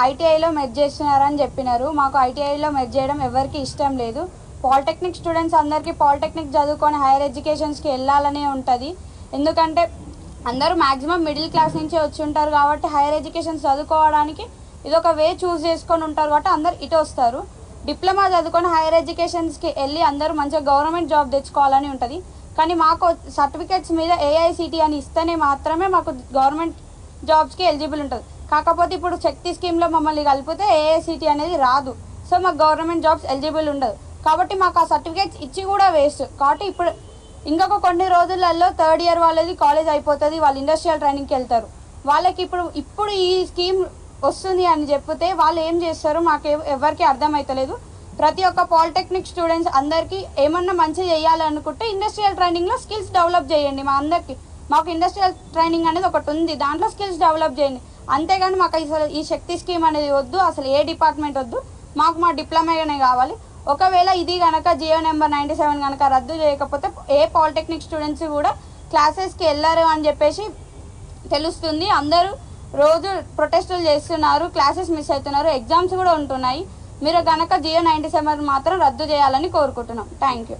ఐటీఐలో merge చేస్తున్నారని చెప్పినారు. మాకు ఐటీఐలో మెర్జ్ చేయడం ఎవరికి ఇష్టం లేదు. పాలిటెక్నిక్ స్టూడెంట్స్ అందరికీ పాలిటెక్నిక్ చదువుకొని హైయర్ ఎడ్యుకేషన్స్కి వెళ్ళాలనే ఉంటుంది. ఎందుకంటే అందరూ మ్యాక్సిమం మిడిల్ క్లాస్ నుంచి వచ్చి ఉంటారు కాబట్టి హైయర్ ఎడ్యుకేషన్ చదువుకోవడానికి ఇదొక వే చూస్ చేసుకొని ఉంటారు కాబట్టి అందరు ఇటు వస్తారు. డిప్లొమా చదువుకొని హైయర్ ఎడ్యుకేషన్స్కి వెళ్ళి అందరూ మంచిగా గవర్నమెంట్ జాబ్ తెచ్చుకోవాలని ఉంటుంది. కానీ మాకు సర్టిఫికేట్స్ మీద ఏఐసిటి అని ఇస్తేనే మాత్రమే మాకు గవర్నమెంట్ జాబ్స్కి ఎలిజిబుల్ ఉంటుంది. కాకపోతే ఇప్పుడు శక్తి స్కీమ్లో మమ్మల్ని కలిపితే ఏఐసిటి అనేది రాదు. సో మాకు గవర్నమెంట్ జాబ్స్ ఎలిజిబుల్ ఉండదు. కాబట్టి మాకు ఆ సర్టిఫికేట్స్ ఇచ్చి కూడా వేస్ట్. కాబట్టి ఇప్పుడు ఇంకొక కొన్ని రోజులలో థర్డ్ ఇయర్ వాళ్ళది కాలేజ్ అయిపోతుంది, వాళ్ళు ఇండస్ట్రియల్ ట్రైనింగ్కి వెళ్తారు. వాళ్ళకి ఇప్పుడు ఈ స్కీమ్ వస్తుంది అని చెప్తే వాళ్ళు ఏం చేస్తారు మాకు ఎవరికి అర్థమవుతలేదు. ప్రతి ఒక్క పాలిటెక్నిక్ స్టూడెంట్స్ అందరికీ ఏమన్నా మంచి చేయాలనుకుంటే ఇండస్ట్రియల్ ట్రైనింగ్లో స్కిల్స్ డెవలప్ చేయండి. మాకు ఇండస్ట్రియల్ ట్రైనింగ్ అనేది ఒకటి ఉంది, దాంట్లో స్కిల్స్ డెవలప్ చేయండి. అంతేగాని మాకు అసలు ఈ శక్తి స్కీమ్ అనేది వద్దు, అసలు ఏ డిపార్ట్మెంట్ వద్దు, మాకు మా డిప్లొమానే కావాలి. ఒకవేళ ఇది కనుక జియో నెంబర్ 97 కనుక రద్దు చేయకపోతే ఏ పాలిటెక్నిక్ స్టూడెంట్స్ కూడా క్లాసెస్కి వెళ్ళరు అని చెప్పేసి తెలుస్తుంది. అందరూ రోజు ప్రొటెస్టులు చేస్తున్నారు, క్లాసెస్ మిస్ అవుతున్నారు, ఎగ్జామ్స్ కూడా ఉంటున్నాయి. మీరు కనుక జియో 97 మాత్రం రద్దు చేయాలని కోరుకుంటున్నాం. Thank you.